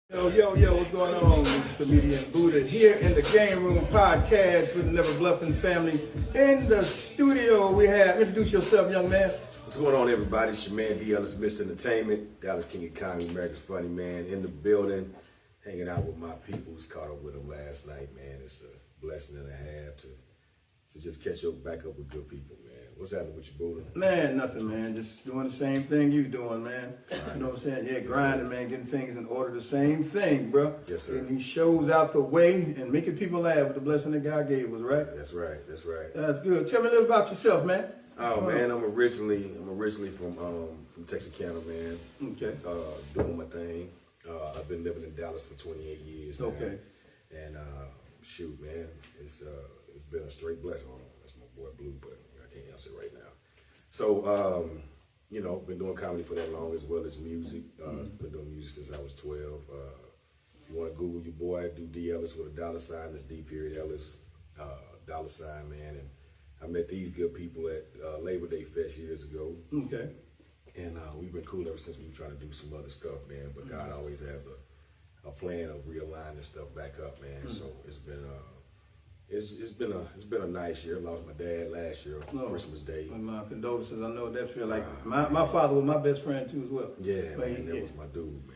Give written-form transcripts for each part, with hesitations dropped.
Yo, what's going on? This is Comedian Buddha here in the Gameroom podcast with the Nevah Bluffin family. In the studio, we have, introduce yourself, young man. What's going on, everybody? It's your man D Ellis Mr Entertainment, Dallas King of Comedy, America's Funny Man, in the building, hanging out with my people. Was caught up with them last night, man. It's a blessing and a half to just catch up, back up with good people, man. What's happening with you, Buddha? Man, nothing, man. Just doing the same thing you doing, man. Right. You know what I'm saying? Yeah, grinding, man, getting things in order. The same thing, bro. Yes, sir. Getting these shows out the way and making people laugh with the blessing that God gave us, right? That's right. That's right. That's good. Tell me a little about yourself, man. Oh man, I'm originally from Texarkana, man. Okay. Doing my thing. I've been living in Dallas for 28 years now. Okay. And shoot, man, it's been a straight blessing. That's my boy Blue, but I can't answer right now. So been doing comedy for that long as well as music. Been doing music since I was 12. You want to Google your boy, do D Ellis with a dollar sign. That's D period Ellis, dollar sign, man. And I met these good people at Labor Day Fest years ago. Okay. And we've been cool ever since. We were trying to do some other stuff, man. But God always has a plan of realigning stuff back up, man. So it's been a nice year. I lost my dad last year on Christmas Day. And my condolences. I know what that feel like. My father was my best friend too as well. Yeah, man, that was my dude, man.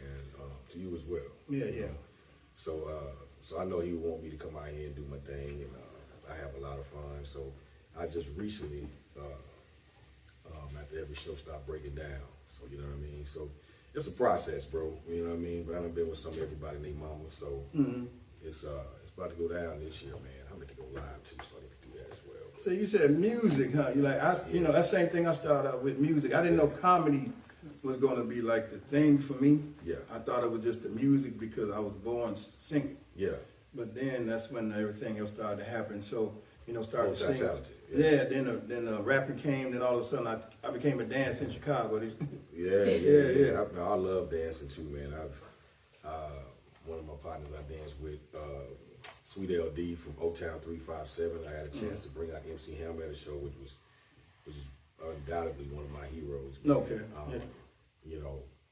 To you as well. Yeah. So I know he would want me to come out here and do my thing, and I have a lot of fun. So I just recently, after every show, stopped breaking down. So you know what I mean. So it's a process, bro. You know what I mean. But I've been with everybody named Mama. So it's about to go down this year, man. I'm going to go live too, so I need to do that as well. So you said music, huh? You like, that same thing. I started out with music. I didn't know comedy was going to be like the thing for me. Yeah. I thought it was just the music because I was born singing. Yeah. But then that's when everything else started to happen. So started singing. Talented. Yeah. Then rapping came. Then all of a sudden I became a dancer in Chicago. Yeah. I love dancing too, man. One of my partners I danced with, Sweet LD from O-Town 357. I had a chance to bring out MC Hammer at a show, which is undoubtedly one of my heroes. Man. Okay.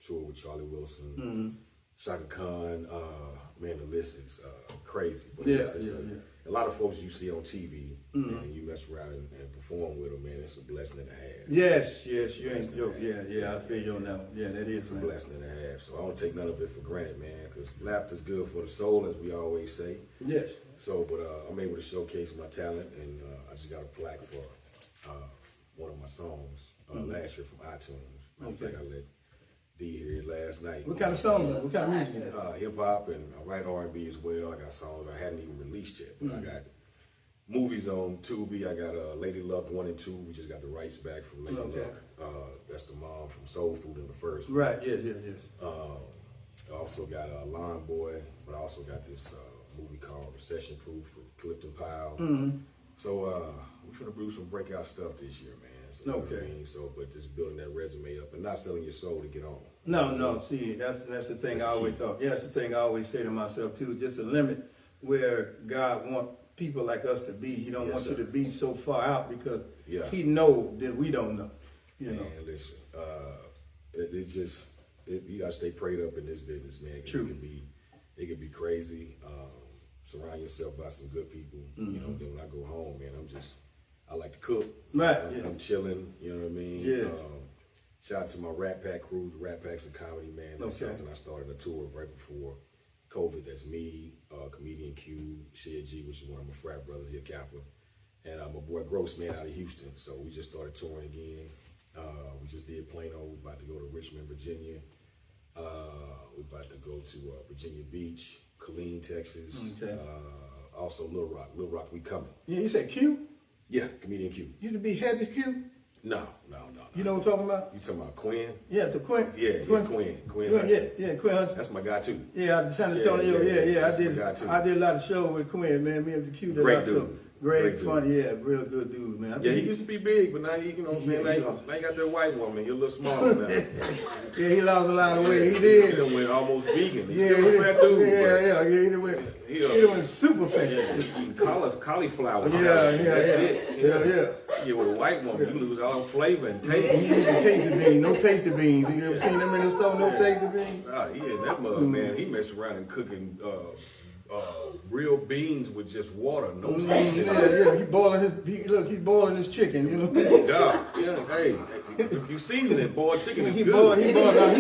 Toured with Charlie Wilson, Shaka Khan. Man, the list is crazy. But a lot of folks you see on TV and you mess around and perform with them, man. It's a blessing and a half. Yes, you ain't joke. Yeah, I feel you on that one. Yeah, that is a blessing and a half. So I don't take none of it for granted, man, because laughter's good for the soul, as we always say. Yes. So, but I'm able to showcase my talent, and I just got a plaque for one of my songs last year from iTunes. Matter of fact, I let D hear it last night. What kind of song? What kind of music? Hip hop, and I write R&B as well. I got songs I hadn't even released yet, but I got movies on Tubi. I got Lady Luck 1 and 2. We just got the rights back from Lady Luck. That's the mom from Soul Food in the first one. Right. Yes. I also got Lawn Boy, but I also got this movie called Recession Proof with Clifton Powell. So we're gonna do some breakout stuff this year, man. So, you know what I mean? So, but just building that resume up and not selling your soul to get on. No. See, that's the thing I always thought. Yeah, that's the thing I always say to myself too. Just a limit where God wants people like us to be. He don't want you to be so far out because He know that we don't know. You know. Listen, you gotta stay prayed up in this business, man. True. It can be crazy. Surround yourself by some good people. Then when I go home, man, I like to cook. Right. I'm chilling. You know what I mean? Yeah. Shout out to my Rat Pack crew. The Rat Pack's a comedy, man. That's something I started a tour right before COVID. That's me, Comedian Q, Shed G, which is one of my frat brothers here, Kappa, and my boy Gross, man, out of Houston. So we just started touring again. We just did Plano. We're about to go to Richmond, Virginia. We're about to go to Virginia Beach, Killeen, Texas. Okay. Also Little Rock. Little Rock, we coming. Yeah, you said Q? Yeah, Comedian Q. You to be heavy Q? No. You know what I'm talking about? You talking about Quinn? Yeah, to Quinn. Quinn. Quinn Hudson. Yeah, Quinn Hudson. That's my guy too. Yeah, I San Antonio. Yeah. I did a lot of shows with Quinn, man. Me and the Q did Great dude. Great fun, real good dude, man. He used to be big, but now he, now he got that white woman. He's a little smaller now. Yeah, he lost a lot of weight. He did. He went almost vegan. He's still a fat dude. Yeah, he done went super famous. Eating cauliflower. Yeah. That's it. Yeah. Yeah, with a white woman, you lose all flavor and taste. He used tasty beans, no tasty beans. You ever seen them in the store? No tasty beans. He in that mug, man. He messed around and cooking real beans with just water, no seasoning. Yeah. He boiling his chicken. You know. Hey, if you season it, boiled chicken is He good.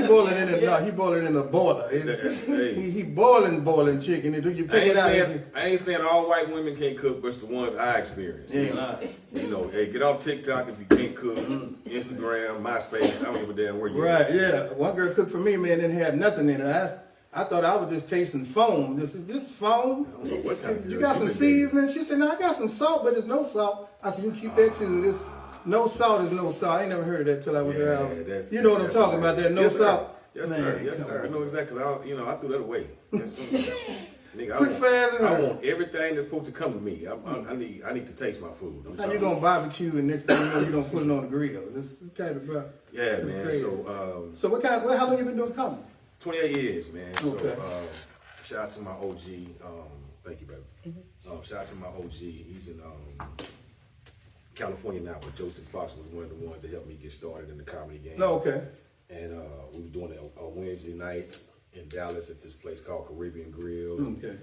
boiling in a boiler. He boiling chicken. You take it out. I ain't saying all white women can't cook, but it's the ones I experience. You know, hey, get off TikTok if you can't cook. Instagram, MySpace, I don't give a damn where you Right, at. yeah. One girl cooked for me, man, didn't have nothing in it. I thought I was just tasting foam. This foam? I don't know what kind of You got some seasoning? She said, no, I got some salt, but there's no salt. I said, you keep that too. No salt is no salt. I ain't never heard of that till I was there. You know what I'm talking about, that no salt? Yes, sir. Yes, sir. I know exactly. I threw that away. Yes, sir. Nigga, Quick, fast, I want everything that's supposed to come to me. I need to taste my food. How you gonna barbecue and next thing you know, you don't put it on the grill? This kind of bro. Yeah, man. Crazy. So how long you been doing comedy? 28 years, man. Okay. So shout out to my OG. Thank you, baby. Shout out to my OG. He's in California now, but Joseph Fox was one of the ones that helped me get started in the comedy game. No, okay. And we were doing it a Wednesday night in Dallas at this place called Caribbean Grill. Okay.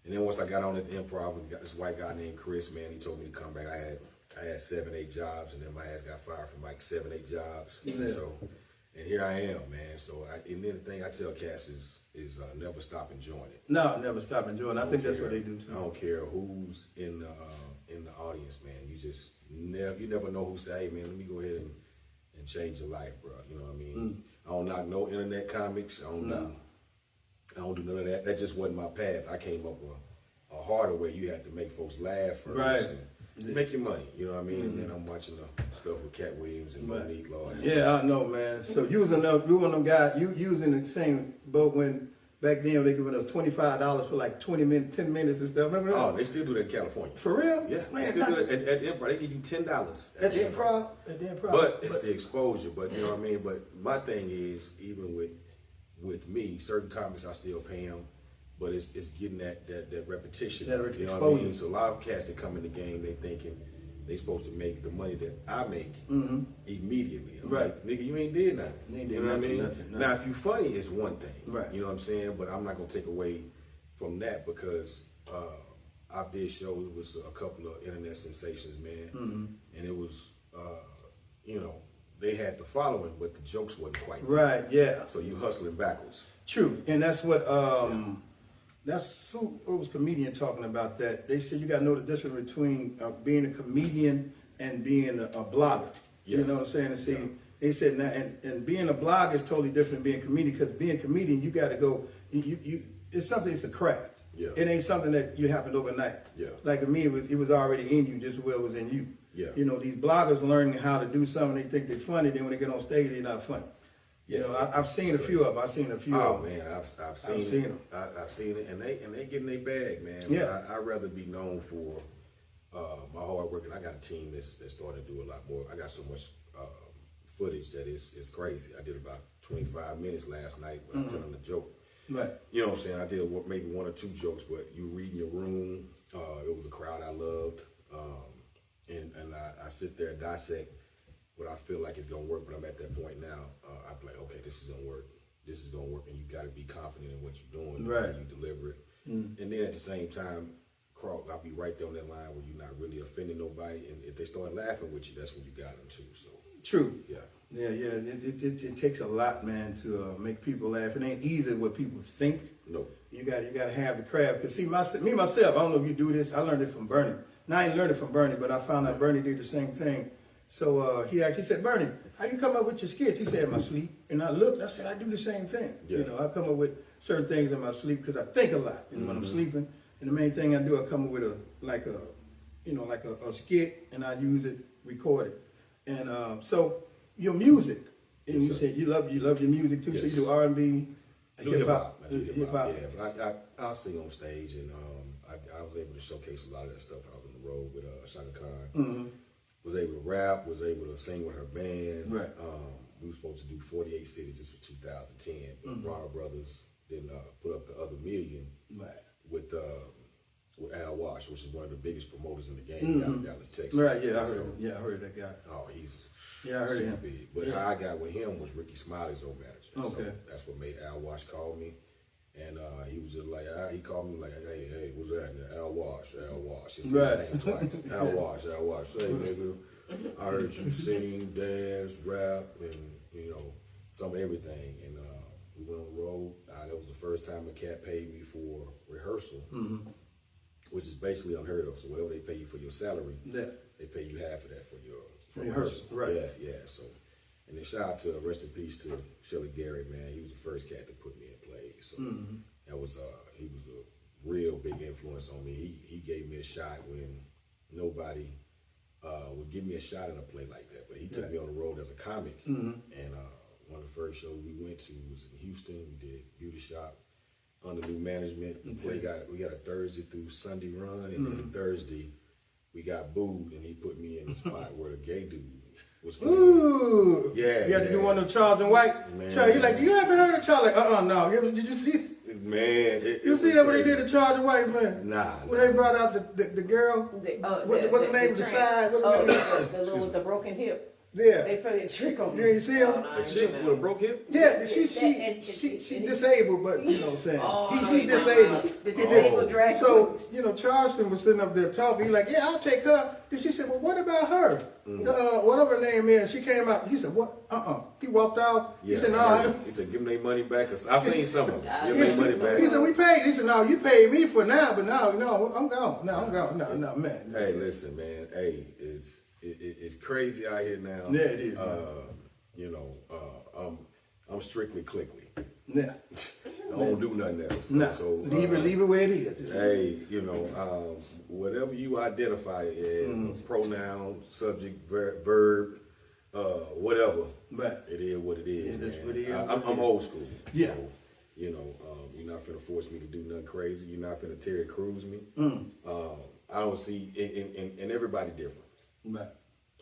And then once I got on at the Improv, we got this white guy named Chris, man. He told me to come back. I had 7, 8 jobs, and then my ass got fired from like 7, 8 jobs. Yeah. And here I am, man. So, and then the thing I tell cats is never stop enjoying it. No, never stop enjoying it. I think that's what they do too. I don't care who's in the audience, man. You never know who say, hey, man, let me go ahead and change your life, bro. You know what I mean? I don't knock no internet comics. I don't do none of that. That just wasn't my path. I came up with a harder way. You had to make folks laugh first. Right. And make your money. You know what I mean? And then I'm watching the stuff with Cat Williams and Monique Lord. Yeah, I know, man. So you was one of them guys. You was in the same boat when back then they giving us $25 for like 20 minutes, 10 minutes and stuff. Remember that? Oh, they still do that in California. For real? Yeah, man. they still do it at the Improv. They give you $10 At the Improv. At the Improv. But it's the exposure. But you know what I mean. But my thing is, even with me, certain comics I still pay them. But it's getting that repetition. That you know what I mean? So a lot of cats that come in the game, they thinking they supposed to make the money that I make immediately. I'm like, nigga, you ain't did nothing. You know what I mean? Nothing. Now, if you funny, it's one thing. Right. You know what I'm saying? But I'm not gonna take away from that because I did shows with a couple of internet sensations, man, and it was, they had the following, but the jokes wasn't quite right. Yeah. So you hustling backwards. True, and that's what that's who was comedian talking about that. They said you got to know the difference between being a comedian and being a blogger. Yeah. You know what I'm saying? And see, they said now, and being a blogger is totally different than being a comedian because being a comedian, you got to go. It's something. It's a craft. Yeah. It ain't something that you happened overnight. Yeah. Like to me, it was already in you just as well as it was in you. Yeah. You know, these bloggers learning how to do something, they think they're funny. Then when they get on stage, they're not funny. You know, I've seen a few of them. Oh man, I've seen them. I've seen it, and they get in their bag, man. Yeah. I'd rather be known for my hard work, and I got a team that's starting to do a lot more. I got so much footage that it's crazy. I did about 25 minutes last night when I telling the joke. Right. You know what I'm saying? I did maybe 1 or 2 jokes, but you read in your room. It was a crowd I loved, and I sit there and dissect what I feel like is gonna work, but I'm at that point now. I'm like, okay, this is gonna work. This is gonna work, and you got to be confident in what you're doing, right? And you deliver it, and then at the same time, I'll be right there on that line where you're not really offending nobody, and if they start laughing with you, that's when you got them too. So true. Yeah. It takes a lot, man, to make people laugh. It ain't easy what people think. No. You got to have the craft. Cause see, me myself, I don't know if you do this. I learned it from Bernie. Now I ain't learned it from Bernie, but I found out Bernie did the same thing. So he actually said, Bernie, how you come up with your skits? He said, in my sleep. And I looked, I said, I do the same thing. Yeah. You know, I come up with certain things in my sleep because I think a lot. And when I'm sleeping, and the main thing I do, I come up with a skit, and I use it, record it. And so your music, and you said you love your music too. Yes. So you do R&B, hip hop. Hip hop. Yeah, but I'll sing on stage, and I was able to showcase a lot of that stuff when I was on the road with Shaka Khan. Was able to rap, was able to sing with her band. Right. We were supposed to do 48 cities just for 2010, but Warner Brothers didn't put up the other million. Right. Wash, which is one of the biggest promoters in the game down in Dallas, Texas. Right, yeah, I heard that guy. Oh, he's I heard super him. big. But how I got with him was Ricky Smiley's old manager. Okay. So that's what made Al Wash call me. And he was just like, he called me like, hey, what's that? Al Wash. He said his name twice. Al Wash. Say, nigga, I heard you sing, dance, rap, and, some of everything. And we went on the road. That was the first time a cat paid me for rehearsal, which is basically unheard of. So whatever they pay you for your salary, they pay you half of that for your rehearsal. Right. Yeah. So, and then shout out to, rest in peace to Shelly Gary, man. He was the first cat to put me in play. So that was he was a real big influence on me. He gave me a shot when nobody would give me a shot in a play like that. But he took me on the road as a comic, and one of the first shows we went to was in Houston. We did Beauty Shop under new management. The play we got a Thursday through Sunday run, and then Thursday we got booed, and he put me in the spot where the gay dude was playing. Ooh. Yeah. You had to do one of Charles and White. Man. Charles, you're like, do you ever heard of Charles? Like, no. Did you see it? Man, You see that when they did the Charles and White, man? Nah. When they brought out the girl? What's the name of the side? The little with the broken hip. Yeah. They played a trick on me. Yeah, you see him? Oh, no, A chick with a broke hip? Yeah, she disabled, but you know what I'm saying? He disabled. The disabled drag So, Charleston was sitting up there talking. He's like, yeah, I'll take her. Then she said, well, what about her? Whatever her name is. She came out. He said, what? He walked out. Yeah, he said, no. He said, give them their money back. I've seen some of them. Give them their money back. He said, we paid. He said, no, you paid me for now, but no, I'm gone. No, I'm gone. No, man. Hey, listen, man. Hey, it's crazy out here now. Yeah, it is. I'm strictly clickly. Yeah. I don't do nothing else. No. So leave it where it is. Hey, whatever you identify as pronoun, subject, verb, whatever. Right. It is what it is. It is. I'm old school. Yeah. So, you're not finna force me to do nothing crazy. You're not finna Terry Crews me. I don't see, and everybody different. Right.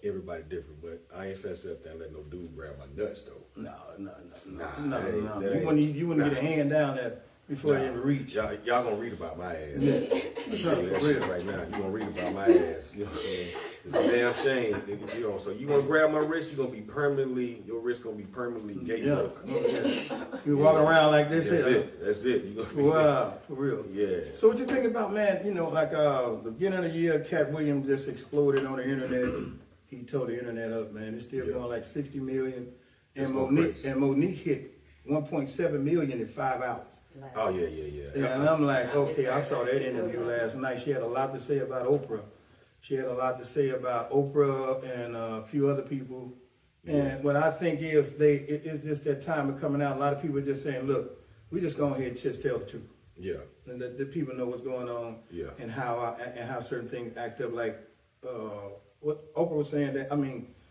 Everybody different, but I ain't finna sit up there and let no dude grab my nuts though. No. Nah, You wouldn't get a hand down there before you ever reach. Y'all gonna read about my ass. Yeah. I'm telling you that shit right now. You gonna read about my ass. You know what I'm saying? It's a damn shame. So you wanna grab my wrist, your wrist gonna be permanently gay. Yeah. You walk around like this. That's it. You gonna be wow, for real. Yeah. So what you think about, man, the beginning of the year, Cat Williams just exploded on the internet. He tore the internet up, man. It's still going like 60 million. And Monique hit 1.7 million in 5 hours. Oh, yeah. Yeah, and I'm like, okay, I saw that interview last night. She had a lot to say about Oprah. And a few other people. And what I think is it's just that time of coming out. A lot of people are just saying, look, we just go ahead and just tell the truth. Yeah. And the people know what's going on. Yeah. And how certain things act up. Like what Oprah was saying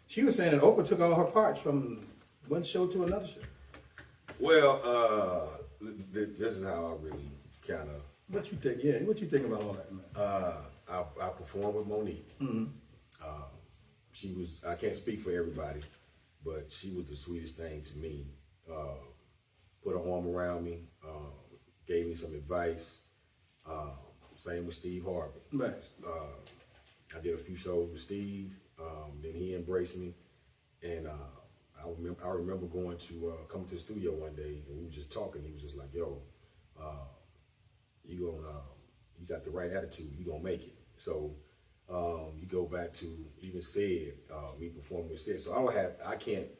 she was saying that Oprah took all her parts from one show to another show. Well, this is how I really kind of. What you think? Yeah, what you think about all that, man? I performed with Monique. She was. I can't speak for everybody, but she was the sweetest thing to me. Put her arm around me, gave me some advice. Same with Steve Harvey. Right. I did a few shows with Steve. Then he embraced me, and I remember going to coming to the studio one day, and we were just talking. He was just like, "Yo, you got the right attitude. You gonna make it." So you go back to even Sid, me performing with Sid. So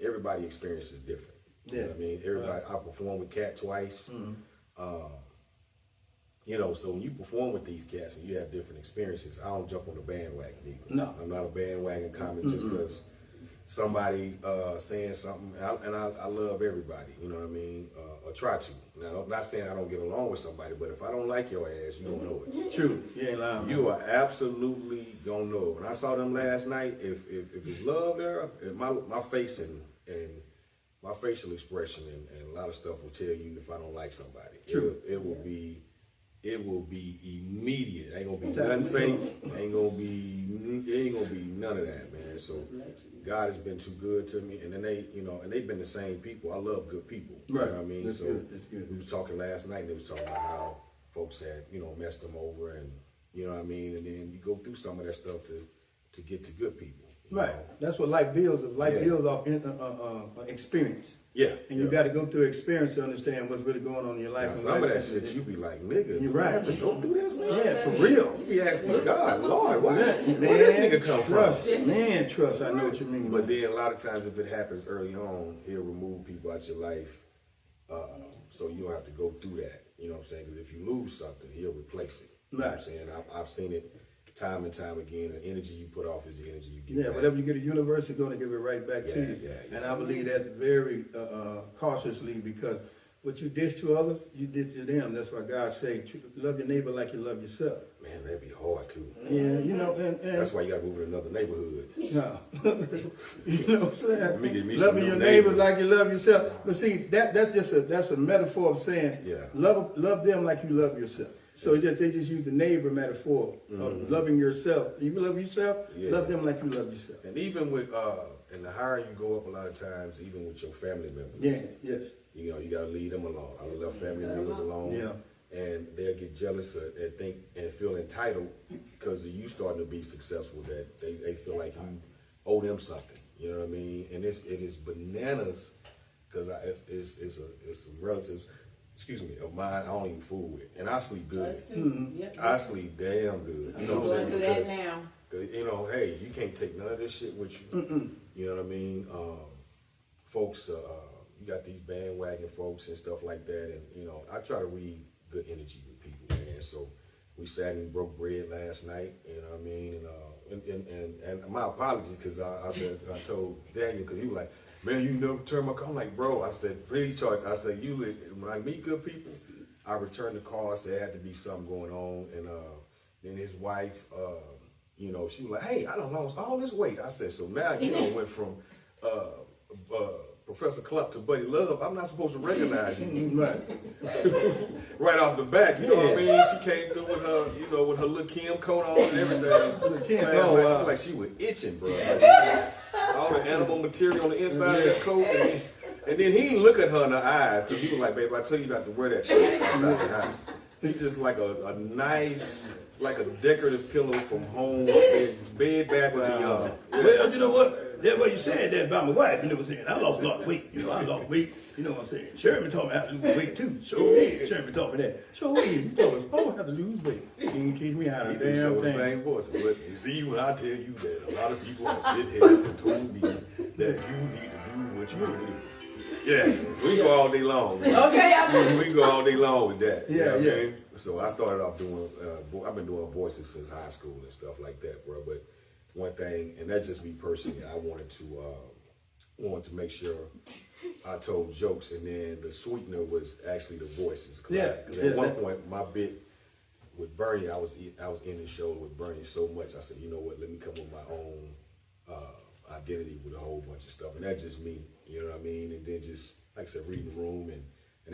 everybody experience is different. Yeah. You know what I mean? Everybody. I performed with Cat twice. So when you perform with these cats and you have different experiences, I don't jump on the bandwagon either. No. I'm not a bandwagon comic just because somebody saying something. And I love everybody, you know what I mean? Or try to. Now, I'm not saying I don't get along with somebody, but if I don't like your ass, you don't know it. True. You ain't lying. You are absolutely gonna know it. When I saw them last night, if it's love there, my face and my facial expression and a lot of stuff will tell you if I don't like somebody. True. It will be immediate. Ain't gonna be nothing fake. Ain't gonna be none of that, man. So God has been too good to me, and then they've been the same people. I love good people. Right. You know what I mean? That's good. We was talking last night, and they was talking about how folks had, messed them over, and You know what I mean? And then you go through some of that stuff to get to good people. Right. know? That's what life builds. Life builds off experience. Yeah. And you got to go through experience to understand what's really going on in your life. Now, and some of life that shit, you be like, nigga, You're right. Don't do this, nigga. Yeah, for real. You be asking God, Lord, where Man, this nigga come trust. from? Man, trust. I know what you mean. But then a lot of times if it happens early on, he'll remove people out your life. So you don't have to go through that. You know what I'm saying? Because if you lose something, he'll replace it. You know what I'm saying? I've seen it time and time again. The energy you put off is the energy you get back. whatever you get a universe is going to give it right back to you. Yeah. And I believe that very cautiously, because what you dish to others, you did to them. That's why God say, love your neighbor like you love yourself. Man, that'd be hard too. Yeah, you know, and That's why you gotta move to another neighborhood. no. You know what I'm saying? Let me get me some Loving new your neighbors neighbors. like you love yourself. But see, that's a metaphor of saying, love them like you love yourself. So they just use the neighbor metaphor of loving yourself. You love yourself, love them like you love yourself. And even with and the higher you go up, a lot of times, even with your family members. Yeah, yes. You know, you gotta leave them alone. I love family members alone. Yeah. And they'll get jealous and think and feel entitled because of you starting to be successful, that they feel like you owe them something. You know what I mean? And it is bananas because it's some relatives, of mine I don't even fool with, and I sleep good. I sleep damn good. You know what I'm saying? Do that now. Cause you know, hey, you can't take none of this shit with you. You know what I mean? Folks, you got these bandwagon folks and stuff like that, and you know, I try to read good energy with people, man. So we sat and broke bread last night. You know what I mean? And my apologies because I told Daniel, because he was like, man, you never turn my call. I'm like, bro, I said, please charge. I said, when I meet good people, I return the call. I said, it had to be something going on. And then his wife, you know, she was like, hey, I done lost all this weight. I said, so now you know, went from Professor Clump to Buddy Love. I'm not supposed to recognize you. Right off the back, you know what I mean? She came through with her, you know, with her little Kim coat on and everything. Man, she was like she was itching, bro. Like, all the animal material on the inside of that coat. And then he didn't look at her in the eyes because he was like, babe, I tell you not to wear that shit outside the house. He's just like a nice, like a decorative pillow from home, bed back with the Well, you know what? That's what you said that about my wife. You know what I'm saying? I lost a lot of weight. You know, I lost weight. You know what I'm saying? Sherman told me I have to lose weight too. Sure did. Sherman told me that. Sure did. He told us, oh, I have to lose weight. He didn't teach me how to damn so thing. the same voice. But you see, when I tell you that, a lot of people have sit here and told me that you need to do what you do. Yeah, we can go all day long. Okay, we can go all day long with that. Yeah, you know what yeah. I mean? So I started off doing, I've been doing voices since high school and stuff like that, bro. But one thing, and that's just me personally, I wanted to make sure I told jokes, and then the sweetener was actually the voices. Because at one point, my bit with Bernie, I was in the show with Bernie so much, I said, you know what, let me come with my own identity with a whole bunch of stuff, and that's just me, you know what I mean? And then just, like I said, reading the room and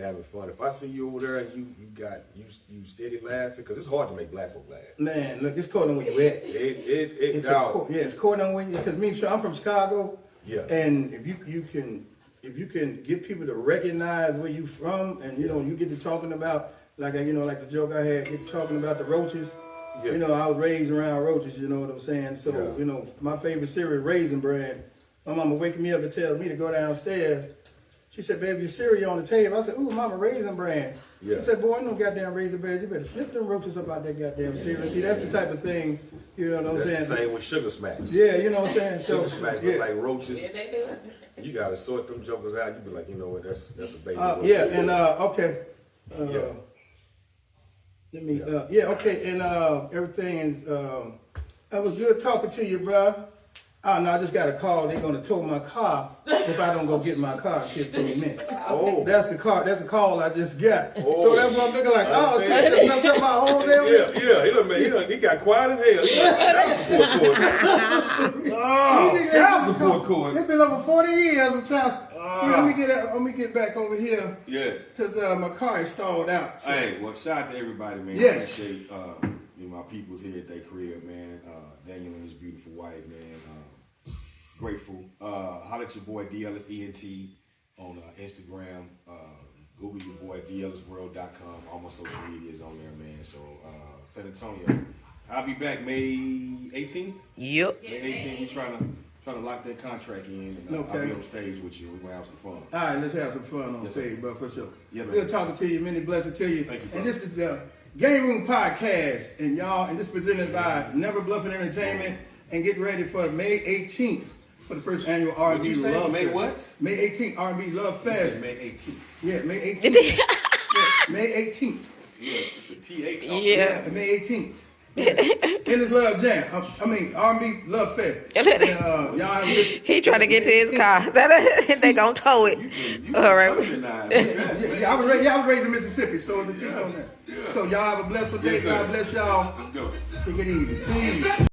having fun. If I see you over there and you steady laughing, because it's hard to make black folk laugh. Man, look, it's caught on where you at. It's caught on where you, because me, I'm from Chicago. Yeah. And if you can get people to recognize where you from, and you know, you get to talking about, like the joke I had, get to talking about the roaches. Yeah. You know, I was raised around roaches, you know what I'm saying? So, you know, my favorite cereal, Raisin Bran. My mama waking me up and tells me to go downstairs. She said, baby, your cereal on the table. I said, ooh, mama, Raisin Bran. Yeah. She said, boy, no goddamn Raisin Bran. You better flip them roaches up out that goddamn cereal. See, that's the type of thing, you know what I'm saying? That's the same with Sugar Smacks. Yeah, you know what I'm saying? Sugar Smacks look like roaches. Yeah, they do. You gotta sort them jokers out. You be like, you know what? That's a baby. Okay. Okay, and everything is. It was good talking to you, bro. Oh no, I just got a call. They're gonna tow my car if I don't go get my car in 15 minutes. Oh, that's the car. That's the call I just got. Oh. So that's what I'm looking like. Oh, shit, that's messed up my whole damn. He got quiet as hell. Child support court. It's been over 40 years of child. Let me get back over here. Yeah. Because my car is stalled out. So. Hey, well, shout out to everybody, man. Yes. Appreciate my people's here at their crib, man. Daniel and his beautiful wife, man. Grateful. Holler at your boy D Ellis ENT on Instagram. Google your boy DLisWorld.com. All my social media is on there, man. So San Antonio, I'll be back May 18th. Yep. May 18th, we trying to lock that contract in, and I'll Okay. be on stage with you. We're gonna have some fun. All right, let's have some fun on stage, bro, for sure. Yeah, man. Good talking to you. Many blessings to you. Thank you, bro. And this is the Gameroom podcast, and y'all, and this is presented by Nevah Bluffin Entertainment. And get ready for May 18th for the first annual R&B What you say? Love May Fest. what? May 18th R&B Love You Fest. said May 18th. Yeah, May 18th. Yeah, May 18th. Yeah, the TH. Yeah. May 18th. Yeah. In this Love Jam. R&B Love Fest. And, y'all have a good. He trying to get to his car. They gonna tow it. All right. Yeah, I was raised in Mississippi, so the team on that. So y'all have a blessed day. Yes, sir. God bless y'all. Let's go. Take it easy. Peace.